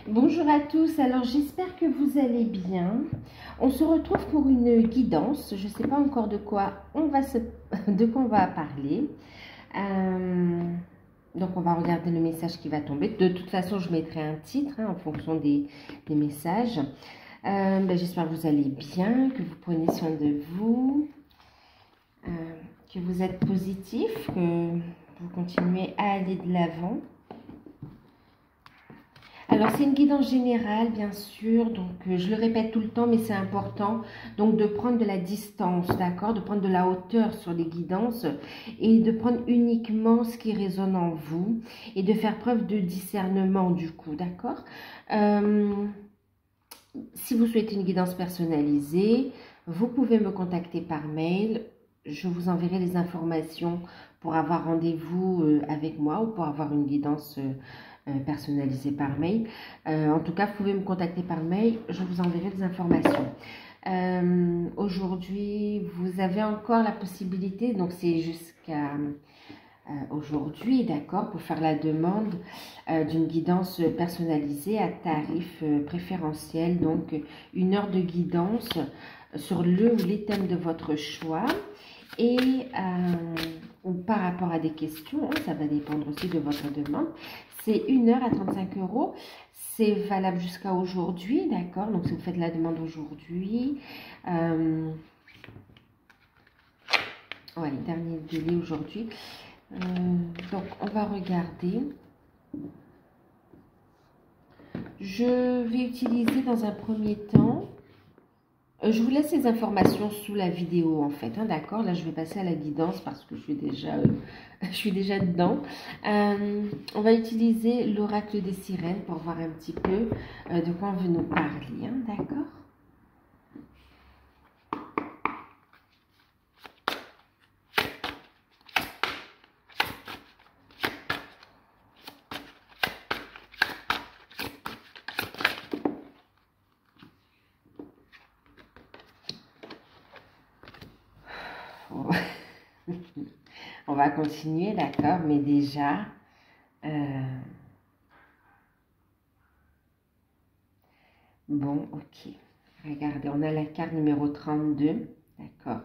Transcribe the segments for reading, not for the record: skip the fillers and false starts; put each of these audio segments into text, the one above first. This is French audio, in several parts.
Bonjour à tous, alors j'espère que vous allez bien. On se retrouve pour une guidance, je ne sais pas encore de quoi on va parler. Donc on va regarder le message qui va tomber. De toute façon, je mettrai un titre en fonction des messages. J'espère que vous allez bien, que vous prenez soin de vous, que vous êtes positif, que vous continuez à aller de l'avant. Alors, c'est une guidance générale, bien sûr, donc je le répète tout le temps, mais c'est important, donc de prendre de la distance, d'accord, de prendre de la hauteur sur les guidances et de prendre uniquement ce qui résonne en vous et de faire preuve de discernement, du coup, d'accord. Si vous souhaitez une guidance personnalisée, vous pouvez me contacter par mail, je vous enverrai les informations pour avoir rendez-vous avec moi ou pour avoir une guidance personnalisée par mail. En tout cas, vous pouvez me contacter par mail, je vous enverrai des informations. Aujourd'hui, vous avez encore la possibilité, donc c'est jusqu'à aujourd'hui, d'accord, pour faire la demande d'une guidance personnalisée à tarif préférentiel, donc 1 heure de guidance sur le ou les thèmes de votre choix. Et par rapport à des questions, ça va dépendre aussi de votre demande. C'est 1 heure à 35 €. C'est valable jusqu'à aujourd'hui, d'accord? Donc, si vous faites la demande aujourd'hui, dernier délai aujourd'hui. Donc, on va regarder. Je vais utiliser dans un premier temps. Je vous laisse les informations sous la vidéo en fait, d'accord. Là, je vais passer à la guidance parce que je suis déjà dedans. On va utiliser l'oracle des sirènes pour voir un petit peu de quoi on veut nous parler, d'accord. On va continuer, d'accord, mais déjà, bon, ok. Regardez, on a la carte numéro 32, d'accord.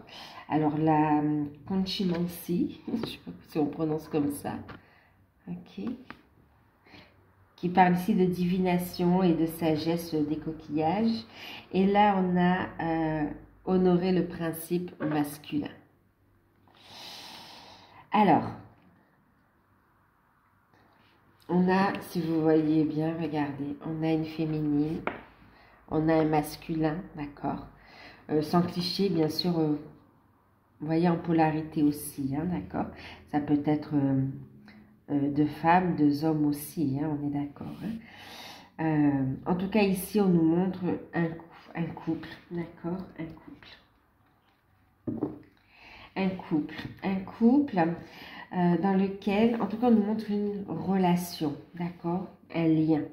Alors, la Conchimancy, je ne sais pas si on prononce comme ça, ok, qui parle ici de divination et de sagesse des coquillages. Et là, on a honoré le principe masculin. Alors, on a, si vous voyez bien, regardez, on a une féminine, on a un masculin, d'accord, sans cliché, bien sûr, vous voyez, en polarité aussi, d'accord, ça peut être de femmes, de hommes aussi, on est d'accord. En tout cas, ici, on nous montre un couple, d'accord, un couple dans lequel, en tout cas, on nous montre une relation, d'accord, un lien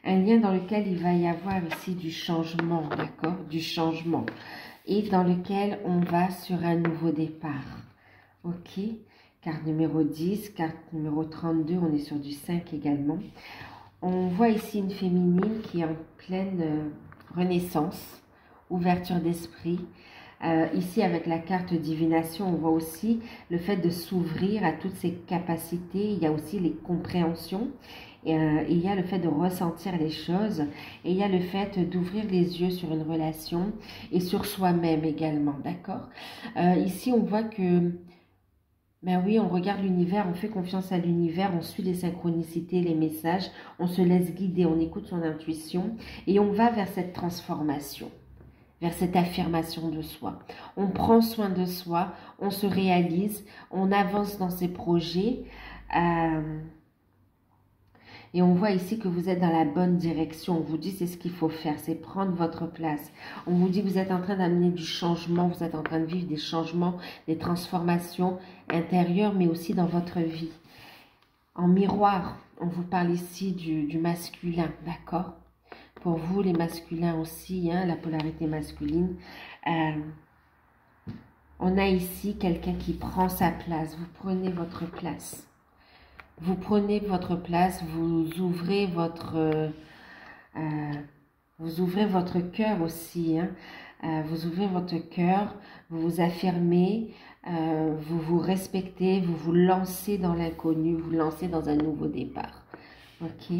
dans lequel il va y avoir ici du changement, d'accord, du changement, et dans lequel on va sur un nouveau départ, ok. Carte numéro 10, carte numéro 32, on est sur du 5 également. On voit ici une féminine qui est en pleine renaissance, ouverture d'esprit. Ici, avec la carte divination, on voit aussi le fait de s'ouvrir à toutes ses capacités. Il y a aussi les compréhensions. Et il y a le fait de ressentir les choses. Et il y a le fait d'ouvrir les yeux sur une relation et sur soi-même également. D'accord? Ici, on voit que... Ben oui, on regarde l'univers, on fait confiance à l'univers, on suit les synchronicités, les messages, on se laisse guider, on écoute son intuition et on va vers cette transformation, vers cette affirmation de soi. On prend soin de soi, on se réalise, on avance dans ses projets et on voit ici que vous êtes dans la bonne direction. On vous dit c'est ce qu'il faut faire, c'est prendre votre place. On vous dit que vous êtes en train d'amener du changement, vous êtes en train de vivre des changements, des transformations intérieures, mais aussi dans votre vie. En miroir, on vous parle ici du masculin, d'accord? Pour vous, les masculins aussi, la polarité masculine. On a ici quelqu'un qui prend sa place. Vous prenez votre place. Vous prenez votre place, vous ouvrez votre Vous ouvrez votre cœur aussi, hein. Vous ouvrez votre cœur, vous vous affirmez, vous vous respectez, vous vous lancez dans l'inconnu, vous lancez dans un nouveau départ. Ok.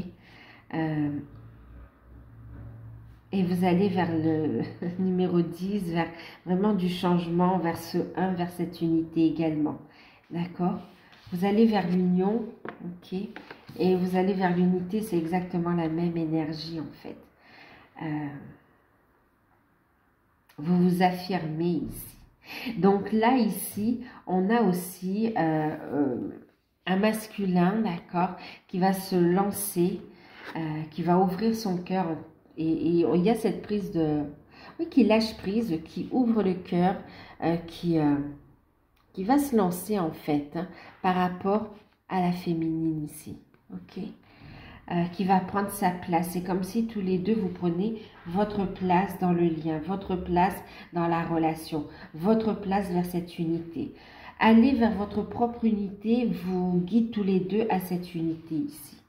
Et vous allez vers le numéro 10, vers vraiment du changement, vers ce 1, vers cette unité également. D'accord? Vous allez vers l'union, ok? Et vous allez vers l'unité, c'est exactement la même énergie en fait. Vous vous affirmez ici. Donc là, ici, on a aussi un masculin, d'accord, qui va se lancer, qui va ouvrir son cœur. Et il y a cette prise de... Oui, qui lâche prise, qui ouvre le cœur, qui va se lancer en fait, hein, par rapport à la féminine ici. Ok? Qui va prendre sa place. C'est comme si tous les deux, vous prenez votre place dans le lien, votre place dans la relation, votre place vers cette unité. Allez vers votre propre unité, vous guide tous les deux à cette unité ici.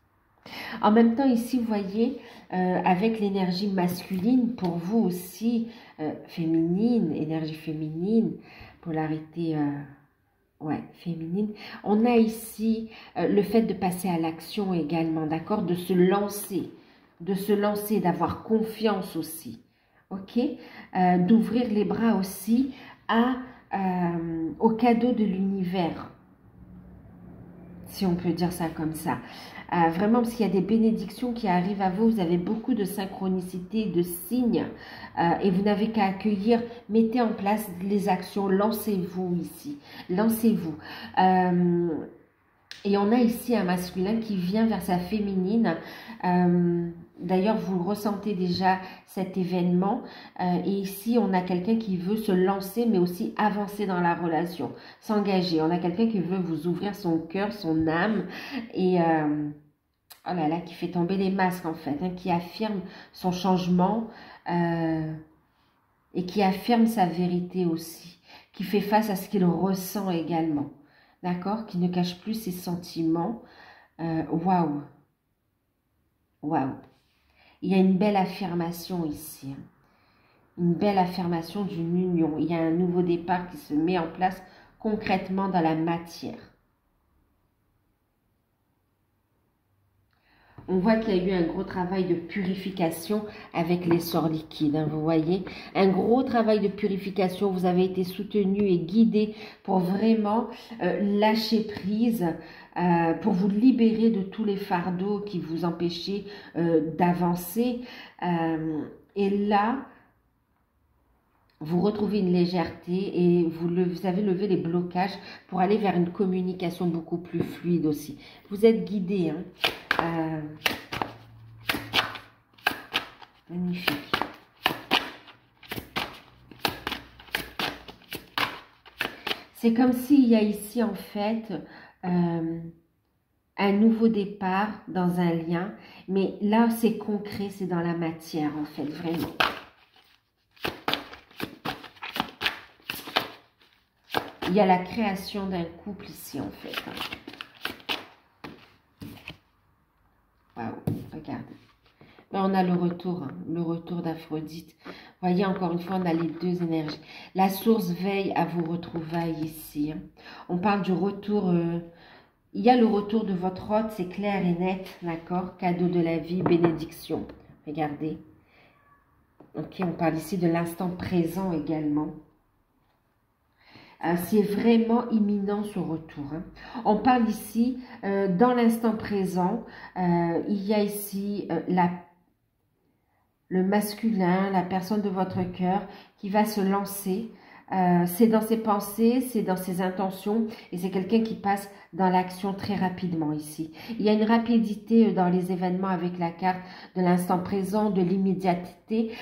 En même temps, ici, vous voyez, avec l'énergie masculine, pour vous aussi, féminine, énergie féminine, polarité... ouais, féminine. On a ici le fait de passer à l'action également, d'accord? De se lancer, d'avoir confiance aussi, ok? D'ouvrir les bras aussi au cadeau de l'univers, si on peut dire ça comme ça. Vraiment, parce qu'il y a des bénédictions qui arrivent à vous, vous avez beaucoup de synchronicité, de signes, et vous n'avez qu'à accueillir, mettez en place les actions, lancez-vous ici, lancez-vous. Et on a ici un masculin qui vient vers sa féminine. D'ailleurs, vous ressentez déjà cet événement. Et ici, on a quelqu'un qui veut se lancer, mais aussi avancer dans la relation, s'engager. On a quelqu'un qui veut vous ouvrir son cœur, son âme. Et oh là là, qui fait tomber les masques en fait, hein, qui affirme son changement et qui affirme sa vérité aussi, qui fait face à ce qu'il ressent également. D'accord? Qui ne cache plus ses sentiments. Waouh! Waouh! Il y a une belle affirmation ici. Hein. Une belle affirmation d'une union. Il y a un nouveau départ qui se met en place concrètement dans la matière. On voit qu'il y a eu un gros travail de purification avec les sorts liquides, hein, vous voyez. Un gros travail de purification, vous avez été soutenu et guidé pour vraiment lâcher prise, pour vous libérer de tous les fardeaux qui vous empêchaient d'avancer. Et là, vous retrouvez une légèreté et vous avez levé les blocages pour aller vers une communication beaucoup plus fluide aussi. Vous êtes guidé, hein. Magnifique. C'est comme s'il y a ici en fait un nouveau départ dans un lien, mais là c'est concret, c'est dans la matière en fait, vraiment. Il y a la création d'un couple ici en fait. Waouh, regardez. Là, on a le retour d'Aphrodite. Vous voyez, encore une fois, on a les deux énergies. La source veille à vos retrouvailles ici. Hein. On parle du retour. Il y a le retour de votre hôte, c'est clair et net, d'accord? Cadeau de la vie, bénédiction. Regardez. Ok, on parle ici de l'instant présent également. C'est vraiment imminent ce retour. Hein. On parle ici, dans l'instant présent, il y a ici le masculin, la personne de votre cœur qui va se lancer. C'est dans ses pensées, c'est dans ses intentions et c'est quelqu'un qui passe dans l'action très rapidement ici. Il y a une rapidité dans les événements avec la carte de l'instant présent, de l'immédiateté,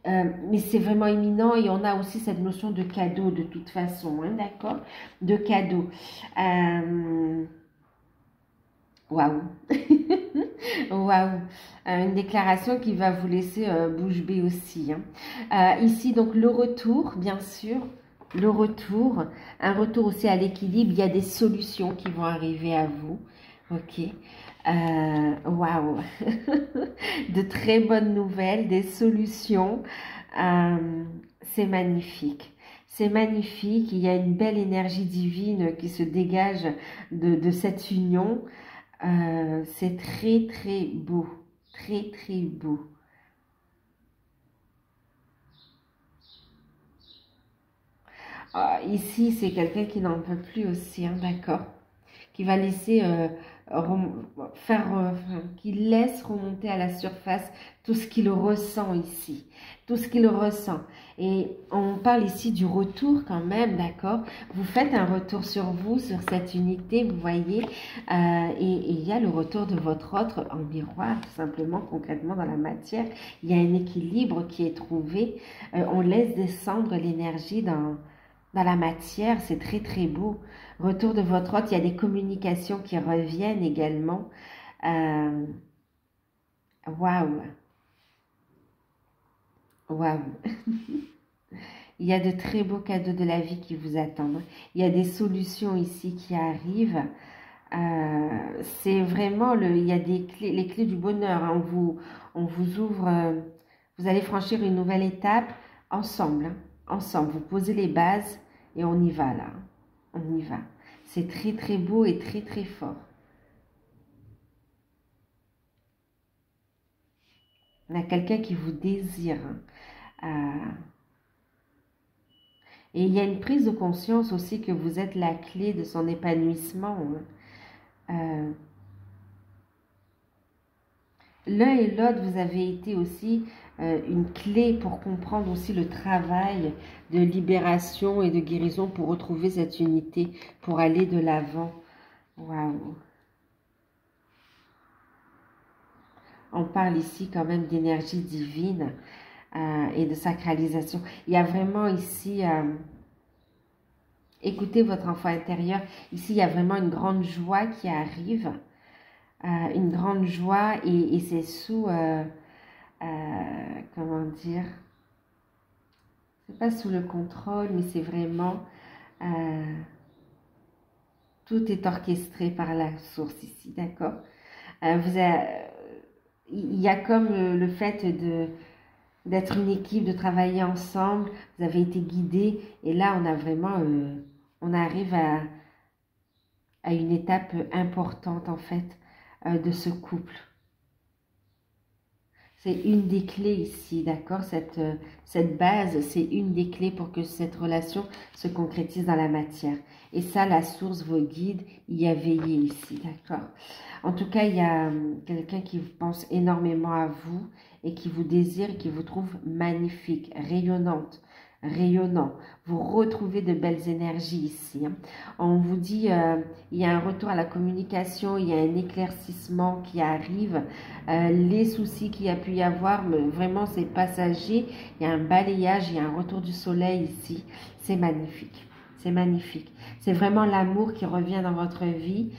mais c'est vraiment imminent et on a aussi cette notion de cadeau de toute façon, hein, d'accord? De cadeau. Waouh! Waouh! Une déclaration qui va vous laisser bouche bée aussi. Hein. Ici, donc, le retour, bien sûr. Le retour. Un retour aussi à l'équilibre. Il y a des solutions qui vont arriver à vous. Ok. Waouh! De très bonnes nouvelles, des solutions. C'est magnifique. C'est magnifique. Il y a une belle énergie divine qui se dégage de cette union. C'est très, très beau. Très, très beau. Ici, c'est quelqu'un qui n'en peut plus aussi, hein, d'accord? Qui va laisser qui laisse remonter à la surface tout ce qu'il ressent ici, tout ce qu'il ressent. Et on parle ici du retour quand même, d'accord? Vous faites un retour sur vous, sur cette unité, vous voyez, et il y a le retour de votre autre en miroir, tout simplement, concrètement dans la matière. Il y a un équilibre qui est trouvé. On laisse descendre l'énergie dans la matière, c'est très très beau. Retour de votre hôte, il y a des communications qui reviennent également. Waouh! Waouh! Il y a de très beaux cadeaux de la vie qui vous attendent. Il y a des solutions ici qui arrivent. C'est vraiment, il y a des clés, les clés du bonheur. Hein. On vous ouvre, vous allez franchir une nouvelle étape ensemble. Hein. Ensemble, vous posez les bases et on y va là. On y va. C'est très très beau et très très fort. On a quelqu'un qui vous désire. Et il y a une prise de conscience aussi que vous êtes la clé de son épanouissement. L'un et l'autre, vous avez été aussi une clé pour comprendre aussi le travail de libération et de guérison pour retrouver cette unité, pour aller de l'avant. Waouh! On parle ici quand même d'énergie divine et de sacralisation. Il y a vraiment ici, écoutez votre enfant intérieur, ici il y a vraiment une grande joie qui arrive, une grande joie et c'est sous, comment dire, c'est pas sous le contrôle, mais c'est vraiment, tout est orchestré par la source ici, d'accord? Il y a comme le fait d'être une équipe, de travailler ensemble, vous avez été guidés, et là on a vraiment, on arrive à une étape importante en fait de ce couple. C'est une des clés ici, d'accord? Cette base, c'est une des clés pour que cette relation se concrétise dans la matière. Et ça, la source, vos guides, y a veillé ici, d'accord? En tout cas, il y a quelqu'un qui pense énormément à vous et qui vous désire et qui vous trouve magnifique, rayonnante, rayonnant. Vous retrouvez de belles énergies ici. Hein. On vous dit, il y a un retour à la communication, il y a un éclaircissement qui arrive. Les soucis qu'il y a pu y avoir, mais vraiment c'est passager. Il y a un balayage, il y a un retour du soleil ici. C'est magnifique. C'est magnifique. C'est vraiment l'amour qui revient dans votre vie.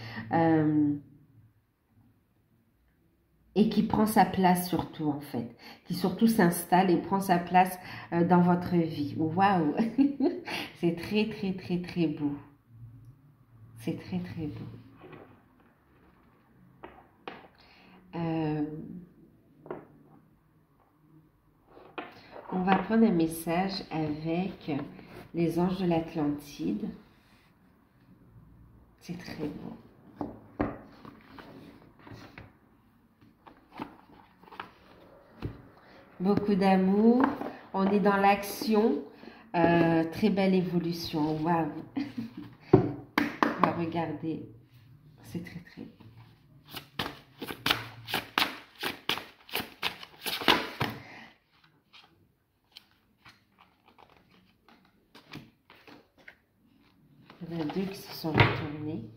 Et qui prend sa place surtout en fait, qui surtout s'installe et prend sa place dans votre vie. Waouh! C'est très très très très beau. C'est très très beau. On va prendre un message avec les anges de l'Atlantide. C'est très beau. Beaucoup d'amour, on est dans l'action, très belle évolution, waouh. On va regarder, c'est très très beau. Il y en a deux qui se sont retournés.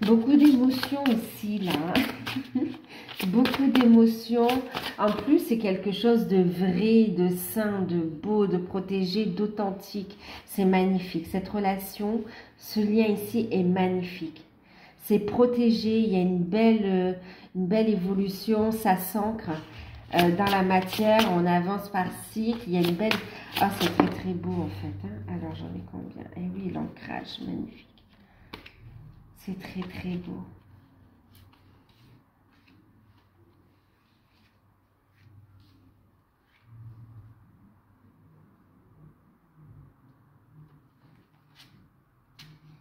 Beaucoup d'émotions ici, là. Beaucoup d'émotions. En plus, c'est quelque chose de vrai, de sain, de beau, de protégé, d'authentique. C'est magnifique. Cette relation Ce lien ici est magnifique. C'est protégé, il y a une belle évolution, ça s'ancre dans la matière, on avance par cycle, il y a une belle... Ah, c'est très très beau en fait. Hein? Alors j'en ai combien? Eh oui, l'ancrage, magnifique. C'est très très beau.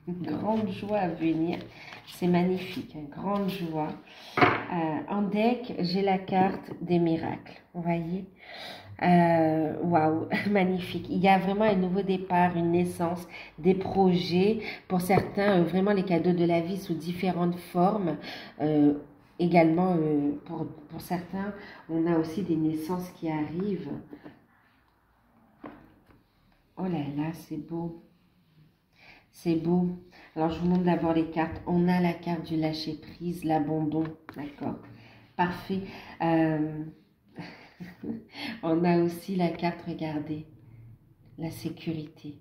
Une grande joie à venir. C'est magnifique, une grande joie. En deck, j'ai la carte des miracles. Vous voyez? Waouh, magnifique. Il y a vraiment un nouveau départ, une naissance, des projets. Pour certains, vraiment les cadeaux de la vie sous différentes formes. Également, pour certains, on a aussi des naissances qui arrivent. Oh là là, c'est beau. C'est beau. Alors, je vous montre d'abord les cartes. On a la carte du lâcher-prise, l'abandon. D'accord. Parfait. On a aussi la carte, regardez, la sécurité.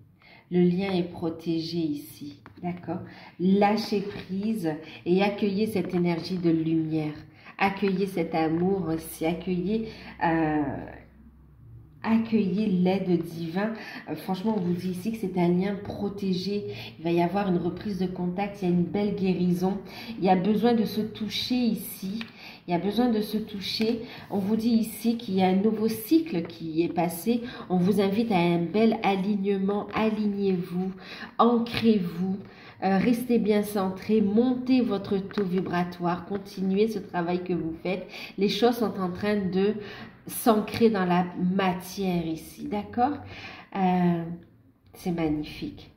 Le lien est protégé ici. D'accord. Lâchez prise et accueillez cette énergie de lumière. Accueillez cet amour aussi. Accueillez l'aide divine. Franchement, on vous dit ici que c'est un lien protégé. Il va y avoir une reprise de contact. Il y a une belle guérison. Il y a besoin de se toucher ici. Il y a besoin de se toucher. On vous dit ici qu'il y a un nouveau cycle qui est passé. On vous invite à un bel alignement. Alignez-vous. Ancrez-vous. Restez bien centré, montez votre taux vibratoire, continuez ce travail que vous faites. Les choses sont en train de s'ancrer dans la matière ici, d'accord? C'est magnifique.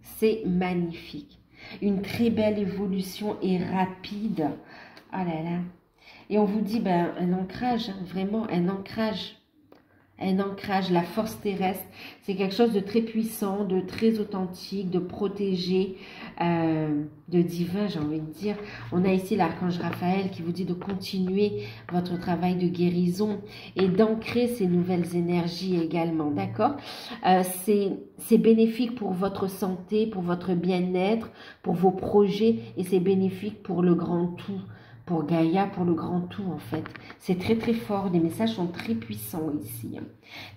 C'est magnifique. Une très belle évolution et rapide. Oh là là. Et on vous dit, ben, un ancrage, hein, vraiment un ancrage. Un ancrage, la force terrestre, c'est quelque chose de très puissant, de très authentique, de protégé, de divin, j'ai envie de dire. On a ici l'archange Raphaël qui vous dit de continuer votre travail de guérison et d'ancrer ces nouvelles énergies également, d'accord? C'est bénéfique pour votre santé, pour votre bien-être, pour vos projets et c'est bénéfique pour le grand tout. Pour Gaïa, pour le grand tout en fait. C'est très très fort, les messages sont très puissants ici. Hein.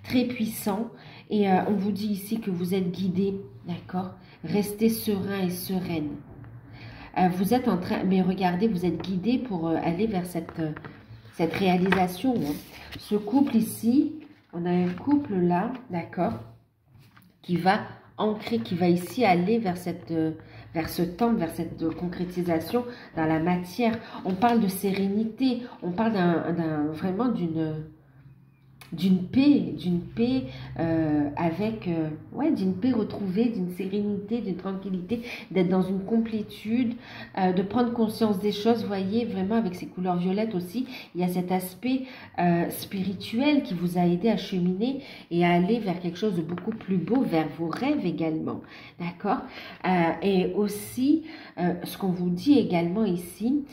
Très puissants. Et on vous dit ici que vous êtes guidé, d'accord? Restez serein et sereine. Vous êtes en train, mais regardez, vous êtes guidé pour aller vers cette réalisation. Hein. Ce couple ici, on a un couple là, d'accord? Qui va ancrer, qui va ici aller vers ce temple, vers cette concrétisation dans la matière. On parle de sérénité, on parle vraiment d'une paix d'une paix retrouvée, d'une sérénité, d'une tranquillité, d'être dans une complétude, de prendre conscience des choses, vous voyez, vraiment avec ces couleurs violettes aussi, il y a cet aspect spirituel qui vous a aidé à cheminer et à aller vers quelque chose de beaucoup plus beau, vers vos rêves également, d'accord? Et aussi, ce qu'on vous dit également ici,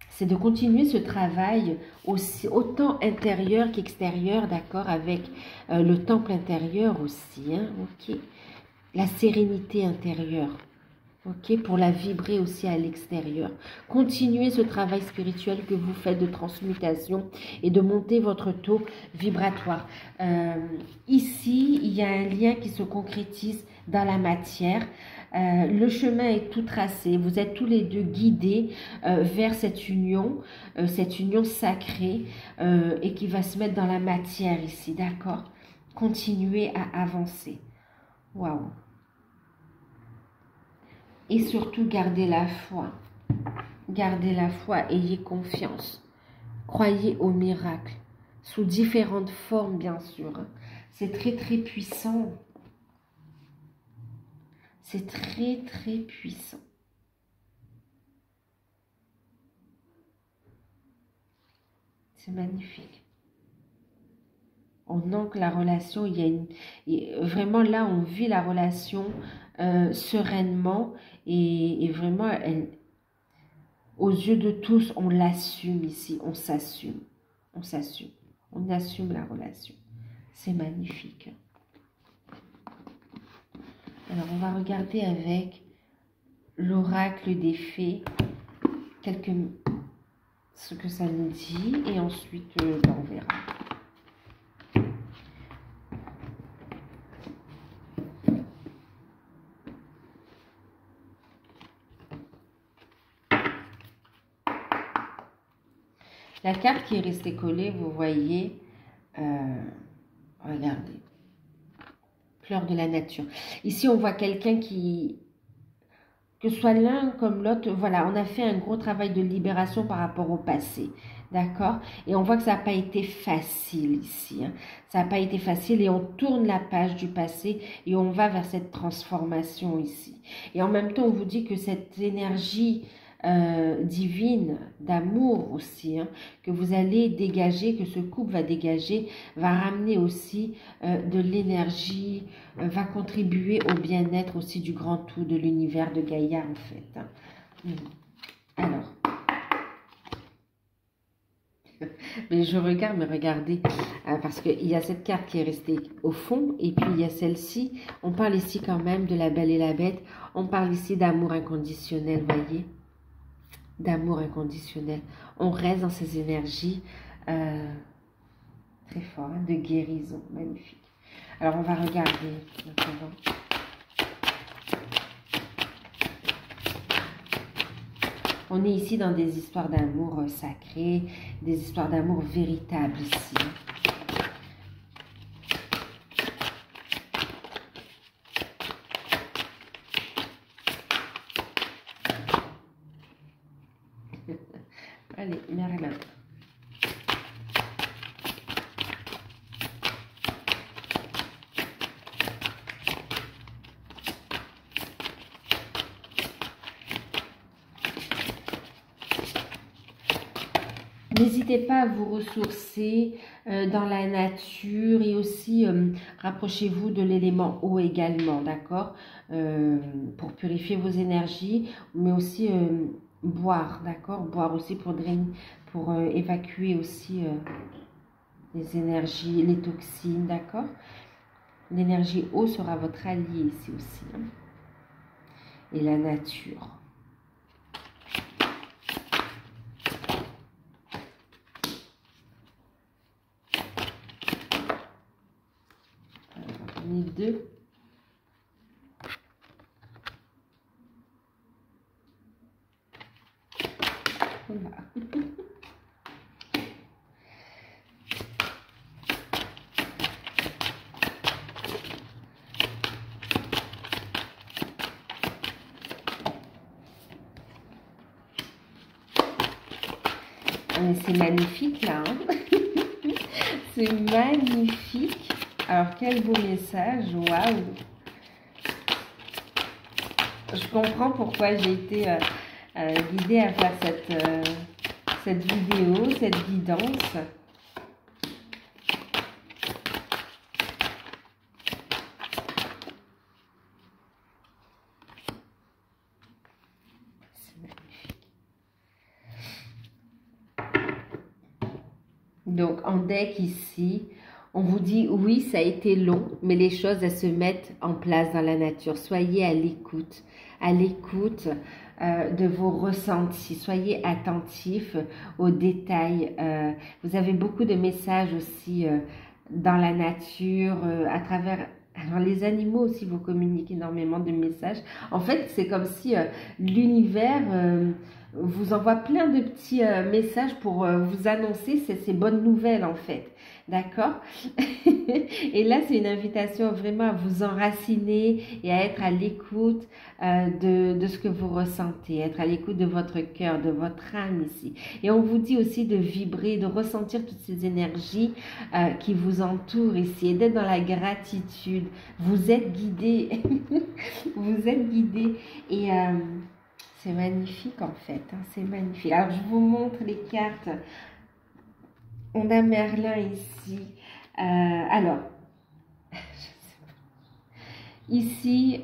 c'est de continuer ce travail aussi, autant intérieur qu'extérieur, d'accord, avec le temple intérieur aussi, hein, ok. La sérénité intérieure, ok, pour la vibrer aussi à l'extérieur. Continuez ce travail spirituel que vous faites de transmutation et de monter votre taux vibratoire. Ici, il y a un lien qui se concrétise dans la matière. Le chemin est tout tracé, vous êtes tous les deux guidés vers cette union sacrée et qui va se mettre dans la matière ici, d'accord? Continuez à avancer. Waouh! Et surtout, gardez la foi. Gardez la foi, ayez confiance. Croyez au miracle, sous différentes formes, bien sûr. C'est très, très puissant. C'est très, très puissant. C'est magnifique. On ancre la relation, vraiment là, on vit la relation sereinement et vraiment, aux yeux de tous, on l'assume ici, on s'assume, on assume la relation. C'est magnifique. Alors, on va regarder avec l'oracle des fées ce que ça nous dit. Et ensuite, on verra. La carte qui est restée collée, vous voyez, regardez, fleur de la nature. Ici, on voit quelqu'un que ce soit l'un comme l'autre, voilà, on a fait un gros travail de libération par rapport au passé, d'accord? Et on voit que ça n'a pas été facile ici, hein. Ça n'a pas été facile et on tourne la page du passé et on va vers cette transformation ici. Et en même temps, on vous dit que cette énergie divine, d'amour aussi, hein, que vous allez dégager, que ce couple va dégager, va ramener aussi de l'énergie, va contribuer au bien-être aussi du grand tout, de l'univers de Gaïa en fait. Hein. Alors, mais je regarde, mais regardez, parce qu'il y a cette carte qui est restée au fond, et puis il y a celle-ci. On parle ici quand même de la Belle et la Bête, on parle ici d'amour inconditionnel, voyez, d'amour inconditionnel. On reste dans ces énergies très fortes, hein, de guérison, magnifique. Alors on va regarder maintenant. On est ici dans des histoires d'amour sacrées, des histoires d'amour véritables ici. Allez, Merlin. N'hésitez pas à vous ressourcer dans la nature et aussi rapprochez-vous de l'élément eau également, d'accord, pour purifier vos énergies, mais aussi boire, d'accord, boire aussi pour drainer, pour évacuer aussi les énergies, les toxines, d'accord. L'énergie eau sera votre allié ici aussi, hein. Et la nature. Les deux. Voilà. C'est magnifique là, hein. C'est magnifique. Alors quel beau message, waouh. Je comprends pourquoi j'ai été guidée à faire cette vidéo, cette guidance. Donc, en deck ici, on vous dit, oui, ça a été long, mais les choses, elles se mettent en place dans la nature. Soyez à l'écoute de vos ressentis. Soyez attentifs aux détails. Vous avez beaucoup de messages aussi dans la nature, à travers... Alors, les animaux aussi vous communiquent énormément de messages. En fait, c'est comme si l'univers vous envoie plein de petits messages pour vous annoncer ces bonnes nouvelles, en fait. D'accord? Et là, c'est une invitation vraiment à vous enraciner et à être à l'écoute de ce que vous ressentez, être à l'écoute de votre cœur, de votre âme ici. Et on vous dit aussi de vibrer, de ressentir toutes ces énergies qui vous entourent ici et d'être dans la gratitude. Vous êtes guidés. Vous êtes guidés. Et c'est magnifique en fait. Hein, c'est magnifique. Alors, je vous montre les cartes. On a Merlin ici. Alors, ici,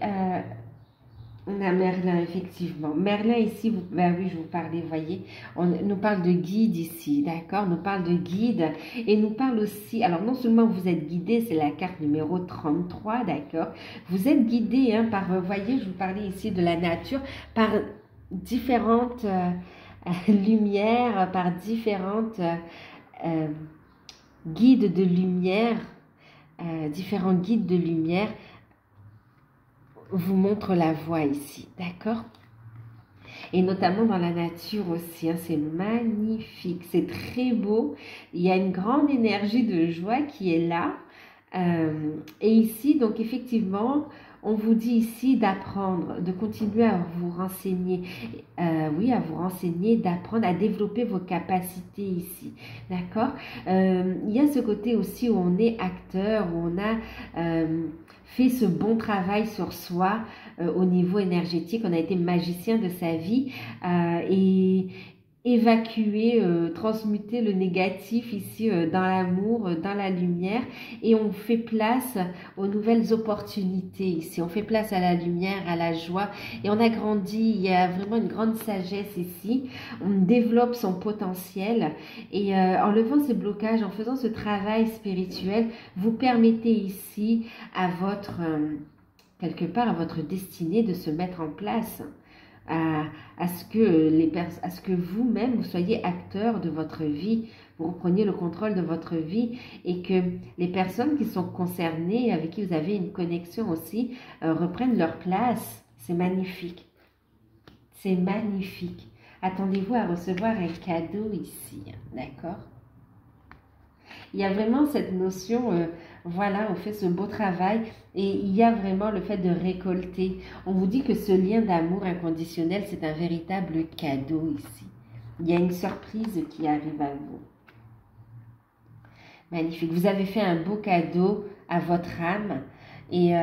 On a Merlin, effectivement. Merlin, ici, ben oui, je vous parlais, vous voyez, on nous parle de guide ici, d'accord? Nous parle de guide et nous parle aussi, alors non seulement vous êtes guidé, c'est la carte numéro 33, d'accord? Vous êtes guidé hein, par, vous voyez, je vous parlais ici de la nature, par différentes lumières, par différentes guides de lumière, différents guides de lumière vous montre la voie ici, d'accord? Et notamment dans la nature aussi, hein, c'est magnifique, c'est très beau. Il y a une grande énergie de joie qui est là. Et ici, donc effectivement, on vous dit ici d'apprendre, de continuer à vous renseigner, oui, à vous renseigner, d'apprendre à développer vos capacités ici, d'accord? Il y a ce côté aussi où on est acteur, où on a fait ce bon travail sur soi au niveau énergétique, on a été magicien de sa vie et évacuer, transmuter le négatif ici dans l'amour, dans la lumière et on fait place aux nouvelles opportunités ici, on fait place à la lumière, à la joie et on a grandi, il y a vraiment une grande sagesse ici, on développe son potentiel et en levant ces blocages, en faisant ce travail spirituel, vous permettez ici à votre, quelque part à votre destinée de se mettre en place. À ce que vous-même, vous soyez acteur de votre vie, vous repreniez le contrôle de votre vie et que les personnes qui sont concernées, avec qui vous avez une connexion aussi, reprennent leur place. C'est magnifique. C'est magnifique. Attendez-vous à recevoir un cadeau ici, d'accord? Il y a vraiment cette notion, voilà, on fait ce beau travail et il y a vraiment le fait de récolter. On vous dit que ce lien d'amour inconditionnel, c'est un véritable cadeau ici. Il y a une surprise qui arrive à vous. Magnifique. Vous avez fait un beau cadeau à votre âme et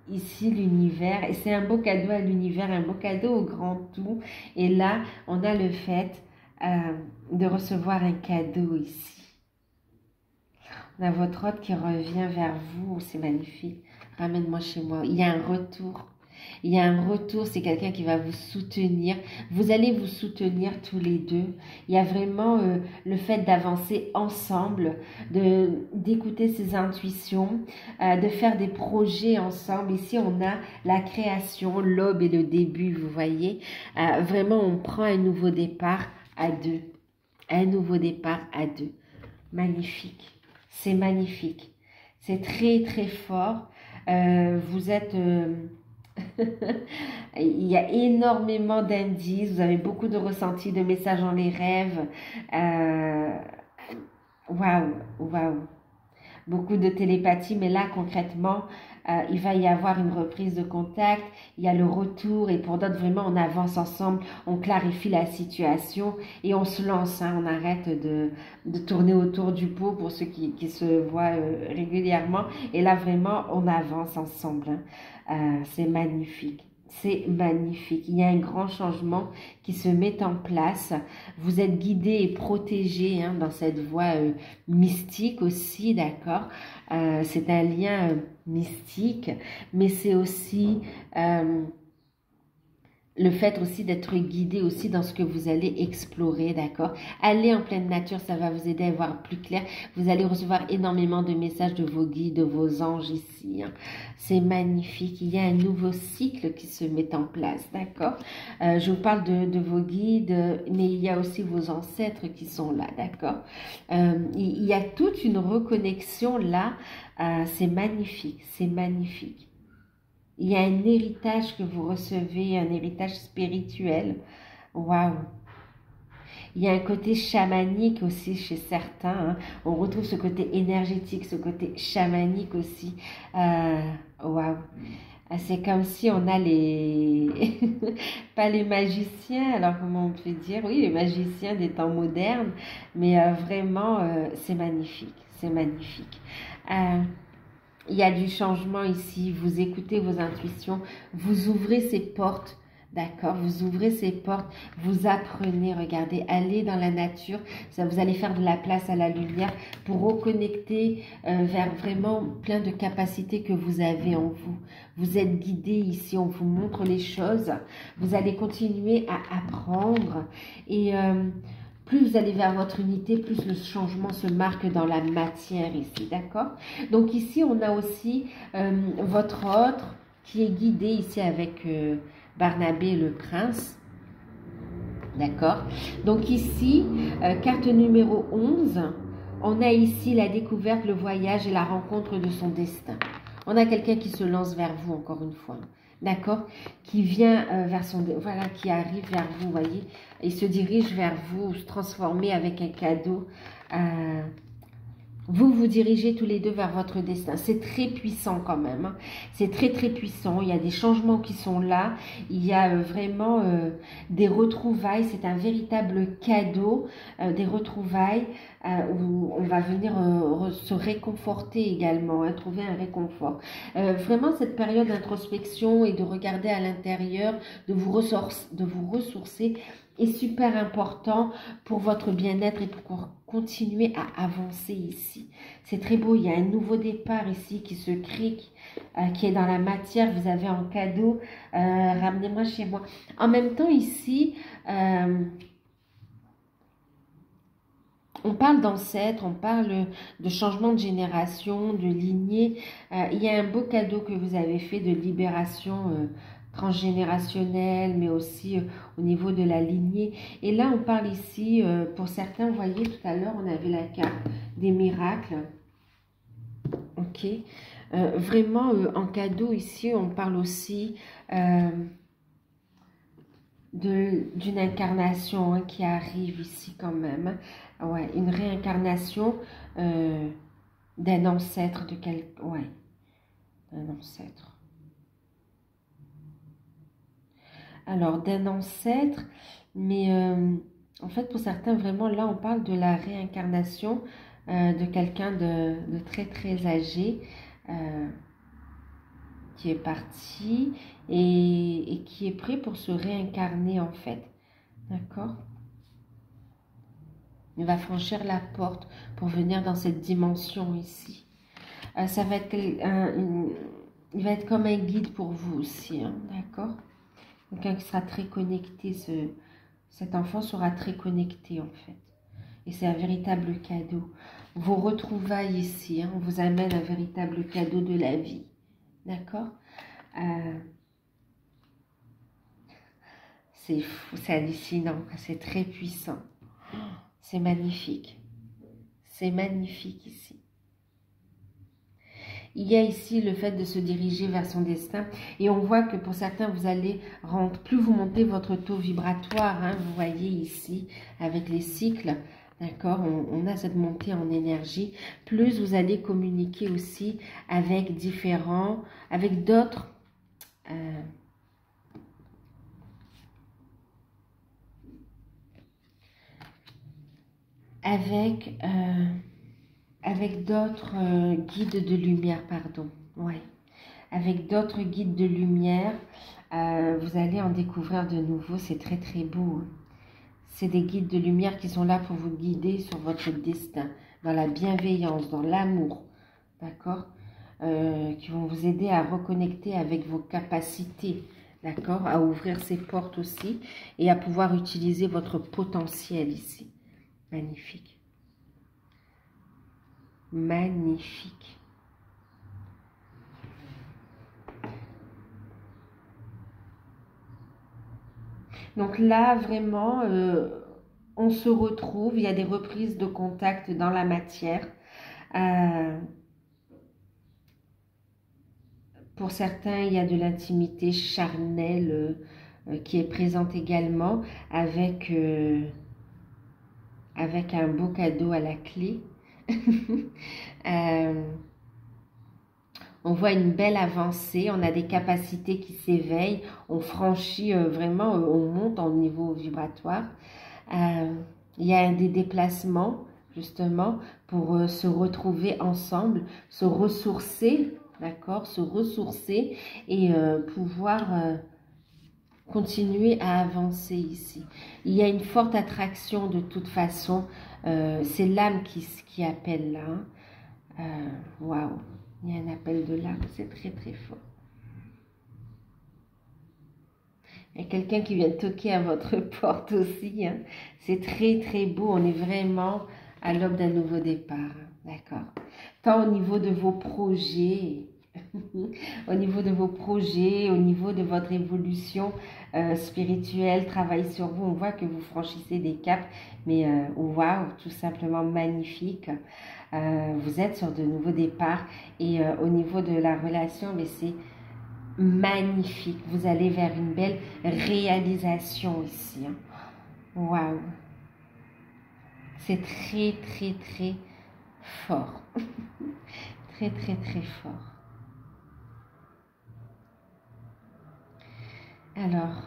ici l'univers, et c'est un beau cadeau à l'univers, un beau cadeau au grand tout. Et là, on a le fait de recevoir un cadeau ici. On a votre hôte qui revient vers vous, c'est magnifique. Ramène-moi chez moi. Il y a un retour. Il y a un retour, c'est quelqu'un qui va vous soutenir. Vous allez vous soutenir tous les deux. Il y a vraiment le fait d'avancer ensemble, d'écouter ses intuitions, de faire des projets ensemble. Ici, on a la création, l'aube et le début, vous voyez. Vraiment, on prend un nouveau départ à deux. Un nouveau départ à deux. Magnifique. C'est magnifique. C'est très, très fort. Vous êtes... il y a énormément d'indices. Vous avez beaucoup de ressentis, de messages dans les rêves. Waouh, waouh. Beaucoup de télépathie, mais là, concrètement, il va y avoir une reprise de contact, il y a le retour, et pour d'autres, vraiment, on avance ensemble, on clarifie la situation, et on se lance, hein, on arrête de tourner autour du pot pour ceux qui se voient régulièrement, et là, vraiment, on avance ensemble, hein. C'est magnifique. C'est magnifique. Il y a un grand changement qui se met en place. Vous êtes guidé et protégé hein, dans cette voie mystique aussi, d'accord? C'est un lien mystique, mais c'est aussi le fait aussi d'être guidé aussi dans ce que vous allez explorer, d'accord? Aller en pleine nature, ça va vous aider à voir plus clair. Vous allez recevoir énormément de messages de vos guides, de vos anges ici. Hein. C'est magnifique. Il y a un nouveau cycle qui se met en place, d'accord? Je vous parle de vos guides, mais il y a aussi vos ancêtres qui sont là, d'accord? Il y a toute une reconnexion là. C'est magnifique, c'est magnifique. Il y a un héritage que vous recevez, un héritage spirituel. Waouh! Il y a un côté chamanique aussi chez certains. Hein. On retrouve ce côté énergétique, ce côté chamanique aussi. Waouh! C'est comme si on a les... pas les magiciens, alors comment on peut dire? Oui, les magiciens des temps modernes. Mais vraiment, c'est magnifique. C'est magnifique. Il y a du changement ici, vous écoutez vos intuitions, vous ouvrez ces portes D'accord, vous ouvrez ces portes, vous apprenez, regardez, allez dans la nature, ça, vous allez faire de la place à la lumière pour reconnecter vers vraiment plein de capacités que vous avez en vous. Vous êtes guidé ici, on vous montre les choses, vous allez continuer à apprendre et plus vous allez vers votre unité, plus le changement se marque dans la matière ici, d'accord? Donc ici, on a aussi votre autre qui est guidé ici avec... Barnabé le prince, d'accord. Donc ici, carte numéro 11, on a ici la découverte, le voyage et la rencontre de son destin. On a quelqu'un qui se lance vers vous, encore une fois, d'accord, qui vient vers son... Voilà, qui arrive vers vous, vous voyez, il se dirige vers vous, se transformer avec un cadeau. Vous vous dirigez tous les deux vers votre destin. C'est très puissant quand même. Hein. C'est très très puissant. Il y a des changements qui sont là. Il y a vraiment des retrouvailles. C'est un véritable cadeau. Des retrouvailles où on va venir se réconforter également. Hein, trouver un réconfort. Vraiment cette période d'introspection et de regarder à l'intérieur, de vous ressourcer est super important pour votre bien-être et pour continuer à avancer ici. C'est très beau, il y a un nouveau départ ici qui se crée, qui est dans la matière. Vous avez en cadeau, ramenez-moi chez moi. En même temps ici, on parle d'ancêtres, on parle de changement de génération, de lignée. Il y a un beau cadeau que vous avez fait de libération transgénérationnelle, mais aussi au niveau de la lignée. Et là, on parle ici, pour certains, vous voyez, tout à l'heure, on avait la carte des miracles. Ok. Vraiment, en cadeau, ici, on parle aussi d'une incarnation hein, qui arrive ici quand même. Ouais, une réincarnation d'un ancêtre de quelqu'un. Ouais, d'un ancêtre. Alors, d'un ancêtre, mais en fait, pour certains, vraiment, là, on parle de la réincarnation de quelqu'un de très, très âgé qui est parti et qui est prêt pour se réincarner, en fait. D'accord? Il va franchir la porte pour venir dans cette dimension ici. Ça va être il va être comme un guide pour vous aussi, hein, d'accord? Quelqu'un qui sera très connecté, cet enfant sera très connecté en fait. Et c'est un véritable cadeau. Vos retrouvailles ici, hein, on vous amène un véritable cadeau de la vie. D'accord? C'est fou, c'est hallucinant, c'est très puissant. C'est magnifique. C'est magnifique ici. Il y a ici le fait de se diriger vers son destin. Et on voit que pour certains, vous allez rentrer, plus vous montez votre taux vibratoire, hein, vous voyez ici, avec les cycles, d'accord, on a cette montée en énergie. Plus vous allez communiquer aussi avec d'autres, avec d'autres guides de lumière, pardon. Ouais. Avec d'autres guides de lumière, vous allez en découvrir de nouveaux. C'est très très beau. Hein. C'est des guides de lumière qui sont là pour vous guider sur votre destin, dans la bienveillance, dans l'amour, d'accord, qui vont vous aider à reconnecter avec vos capacités, d'accord, à ouvrir ces portes aussi et à pouvoir utiliser votre potentiel ici. Magnifique. Magnifique. Donc là, vraiment, on se retrouve, il y a des reprises de contact dans la matière. Pour certains, il y a de l'intimité charnelle qui est présente également avec un beau cadeau à la clé. On voit une belle avancée, on a des capacités qui s'éveillent, on franchit vraiment, on monte en niveau vibratoire. Il y a des déplacements justement pour se retrouver ensemble, se ressourcer, d'accord, se ressourcer et pouvoir Continuez à avancer ici. Il y a une forte attraction de toute façon. C'est l'âme qui appelle là. Waouh, il y a un appel de l'âme, c'est très très fort. Il y a quelqu'un qui vient toquer à votre porte aussi. Hein. C'est très très beau. On est vraiment à l'aube d'un nouveau départ. Hein. D'accord. Tant au niveau de vos projets, au niveau de vos projets, au niveau de votre évolution spirituelle, travail sur vous, on voit que vous franchissez des caps, mais waouh, tout simplement magnifique. Vous êtes sur de nouveaux départs et au niveau de la relation, mais c'est magnifique. Vous allez vers une belle réalisation ici. Hein. Waouh, c'est très très très fort, très très très fort. Alors,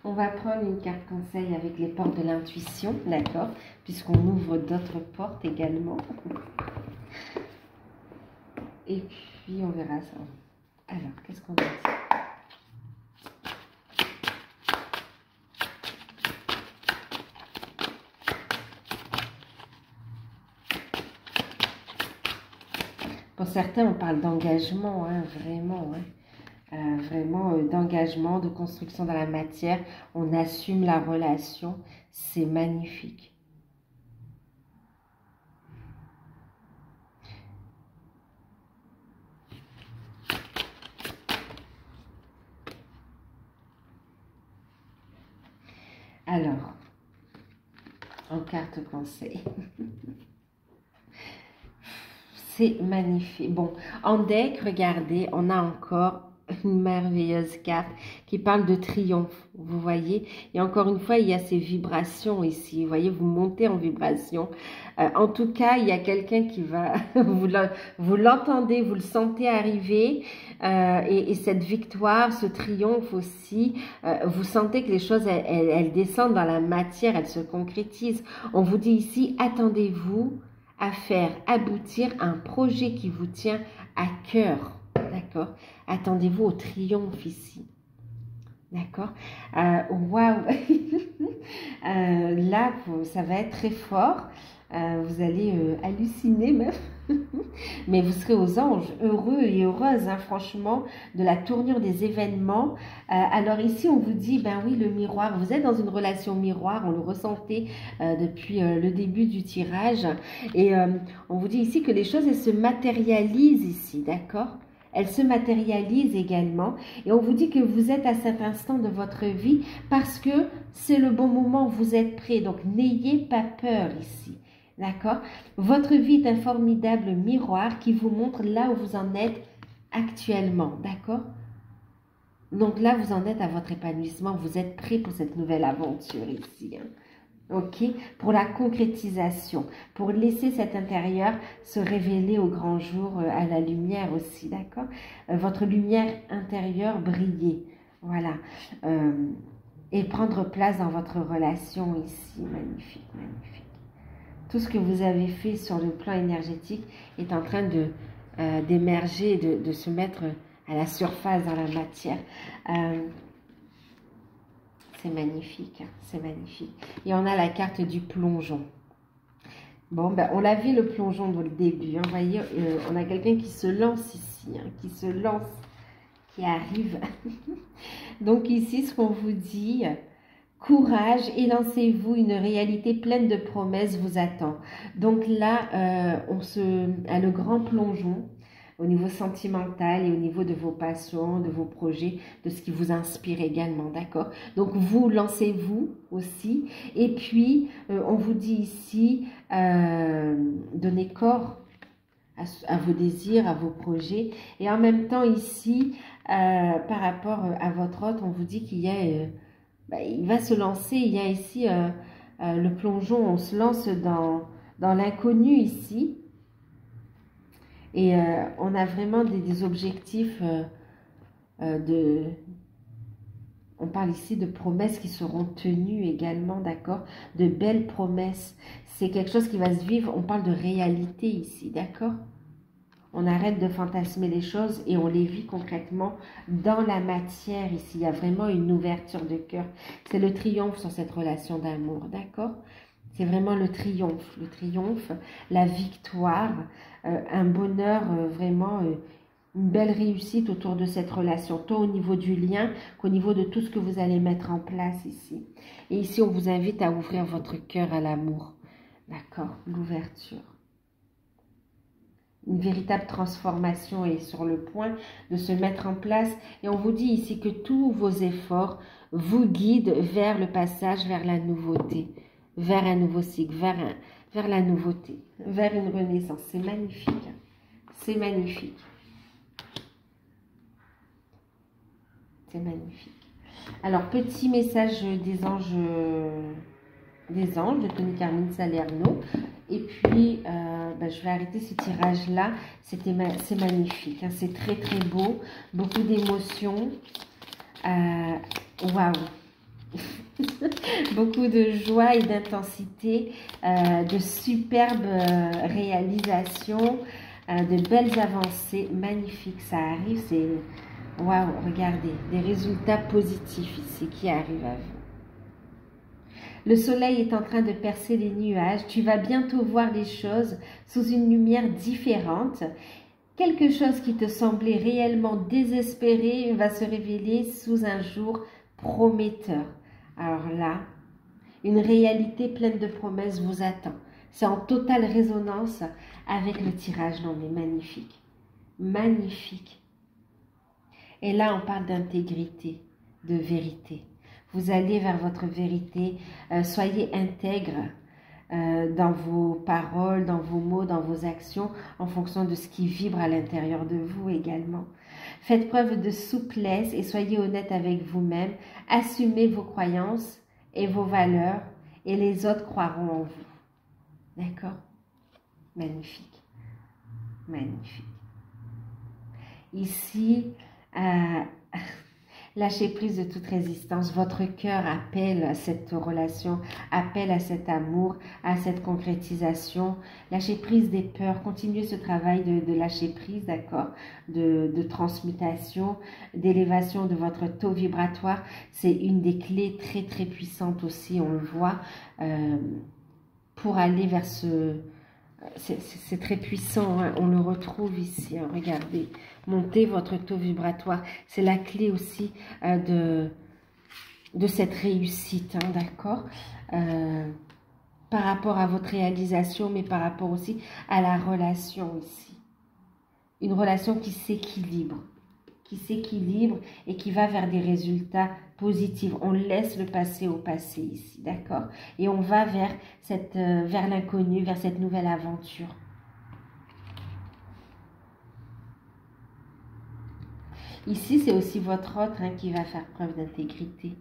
on va prendre une carte conseil avec les portes de l'intuition, d'accord? Puisqu'on ouvre d'autres portes également. Et puis, on verra ça. Alors, qu'est-ce qu'on va dire? Pour certains, on parle d'engagement, hein, vraiment, hein. Vraiment d'engagement, de construction dans la matière. On assume la relation. C'est magnifique. Alors, en carte conseil. C'est magnifique. Bon, en deck, regardez, on a encore une merveilleuse carte qui parle de triomphe, vous voyez. Et encore une fois, il y a ces vibrations ici, vous voyez, vous montez en vibration. En tout cas, il y a quelqu'un qui va, vous l'entendez, vous le sentez arriver. Et cette victoire, ce triomphe aussi, vous sentez que les choses, elles descendent dans la matière, elles se concrétisent. On vous dit ici, attendez-vous à faire aboutir un projet qui vous tient à cœur. D'accord? Attendez-vous au triomphe ici. D'accord? Waouh! Là, ça va être très fort. Vous allez halluciner même. Mais vous serez aux anges, heureux et heureuses, hein, franchement, de la tournure des événements. Alors ici, on vous dit, ben oui, le miroir, vous êtes dans une relation miroir, on le ressentait depuis le début du tirage. Et on vous dit ici que les choses, elles se matérialisent ici, d'accord? Elles se matérialisent également. Et on vous dit que vous êtes à cet instant de votre vie parce que c'est le bon moment, vous êtes prêts. Donc, n'ayez pas peur ici. D'accord? Votre vie est un formidable miroir qui vous montre là où vous en êtes actuellement. D'accord? Donc là, vous en êtes à votre épanouissement. Vous êtes prêts pour cette nouvelle aventure ici. Hein? Ok, pour la concrétisation, pour laisser cet intérieur se révéler au grand jour, à la lumière aussi, d'accord? Votre lumière intérieure briller, voilà, et prendre place dans votre relation ici, magnifique, magnifique. Tout ce que vous avez fait sur le plan énergétique est en train de d'émerger, de se mettre à la surface dans la matière. C'est magnifique, hein, c'est magnifique. Et on a la carte du plongeon. Bon, ben, on l'a vu le plongeon dans le début. Hein, vous voyez, on a quelqu'un qui se lance ici, hein, qui se lance, qui arrive. Donc ici, ce qu'on vous dit, courage et lancez-vous, une réalité pleine de promesses vous attend. Donc là, à le grand plongeon, au niveau sentimental et au niveau de vos passions, de vos projets, de ce qui vous inspire également, d'accord? Donc, vous, lancez-vous aussi. Et puis, on vous dit ici, donnez corps à vos désirs, à vos projets. Et en même temps, ici, par rapport à votre hôte, on vous dit qu'il y a... il va se lancer, il y a ici le plongeon, on se lance dans l'inconnu ici. Et on a vraiment des objectifs on parle ici de promesses qui seront tenues également, d'accord? De belles promesses. C'est quelque chose qui va se vivre, on parle de réalité ici, d'accord? On arrête de fantasmer les choses et on les vit concrètement dans la matière ici. Il y a vraiment une ouverture de cœur. C'est le triomphe sur cette relation d'amour, d'accord? C'est vraiment le triomphe, la victoire, un bonheur vraiment, une belle réussite autour de cette relation, tant au niveau du lien qu'au niveau de tout ce que vous allez mettre en place ici. Et ici, on vous invite à ouvrir votre cœur à l'amour, d'accord? L'ouverture. Une véritable transformation est sur le point de se mettre en place. Et on vous dit ici que tous vos efforts vous guident vers le passage, vers la nouveauté, vers un nouveau cycle, vers la nouveauté, vers une renaissance. C'est magnifique. C'est magnifique. C'est magnifique. Alors, petit message des anges de Tony Carmine Salerno. Et puis, je vais arrêter ce tirage-là. C'est magnifique. Hein, c'est très, très beau. Beaucoup d'émotions. Waouh! Beaucoup de joie et d'intensité. De superbes réalisations. De belles avancées. Magnifique. Ça arrive. C'est... Waouh! Regardez. Des résultats positifs ici qui arrivent à vous. Le soleil est en train de percer les nuages. Tu vas bientôt voir les choses sous une lumière différente. Quelque chose qui te semblait réellement désespéré va se révéler sous un jour prometteur. Alors là, une réalité pleine de promesses vous attend. C'est en totale résonance avec le tirage. Non mais magnifique. Magnifique. Et là, on parle d'intégrité, de vérité. Vous allez vers votre vérité, soyez intègre dans vos paroles, dans vos mots, dans vos actions, en fonction de ce qui vibre à l'intérieur de vous également. Faites preuve de souplesse et soyez honnête avec vous-même. Assumez vos croyances et vos valeurs et les autres croiront en vous. D'accord? Magnifique. Magnifique. Ici, lâchez prise de toute résistance. Votre cœur appelle à cette relation, appelle à cet amour, à cette concrétisation. Lâchez prise des peurs. Continuez ce travail de lâcher prise, d'accord, de transmutation, d'élévation de votre taux vibratoire. C'est une des clés très, très puissantes aussi, on le voit, pour aller vers ce... C'est très puissant, hein, on le retrouve ici, hein, regardez. Montez votre taux vibratoire, c'est la clé aussi de cette réussite, hein, d'accord, par rapport à votre réalisation, mais par rapport aussi à la relation ici. Une relation qui s'équilibre et qui va vers des résultats positifs. On laisse le passé au passé ici, d'accord? Et on va vers l'inconnu, vers cette nouvelle aventure. Ici, c'est aussi votre autre, hein, qui va faire preuve d'intégrité,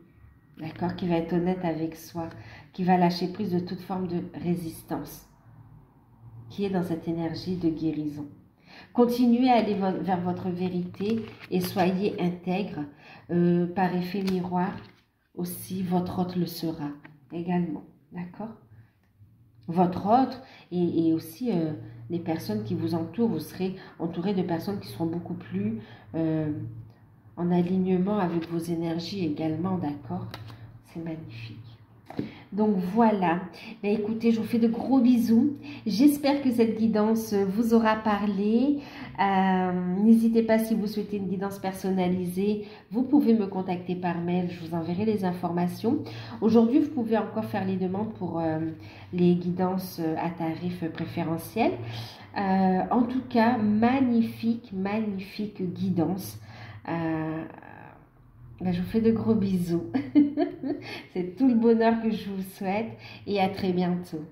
d'accord? Qui va être honnête avec soi, qui va lâcher prise de toute forme de résistance, qui est dans cette énergie de guérison. Continuez à aller vers votre vérité et soyez intègre. Par effet miroir, aussi, votre autre le sera également, d'accord? Votre autre et aussi les personnes qui vous entourent, vous serez entouré de personnes qui seront beaucoup plus en alignement avec vos énergies également, d'accord? C'est magnifique. Donc voilà, écoutez, je vous fais de gros bisous. J'espère que cette guidance vous aura parlé. N'hésitez pas, si vous souhaitez une guidance personnalisée, vous pouvez me contacter par mail, je vous enverrai les informations. Aujourd'hui, vous pouvez encore faire les demandes pour les guidances à tarif préférentiel. En tout cas, magnifique guidance. Je vous fais de gros bisous. C'est tout le bonheur que je vous souhaite et à très bientôt.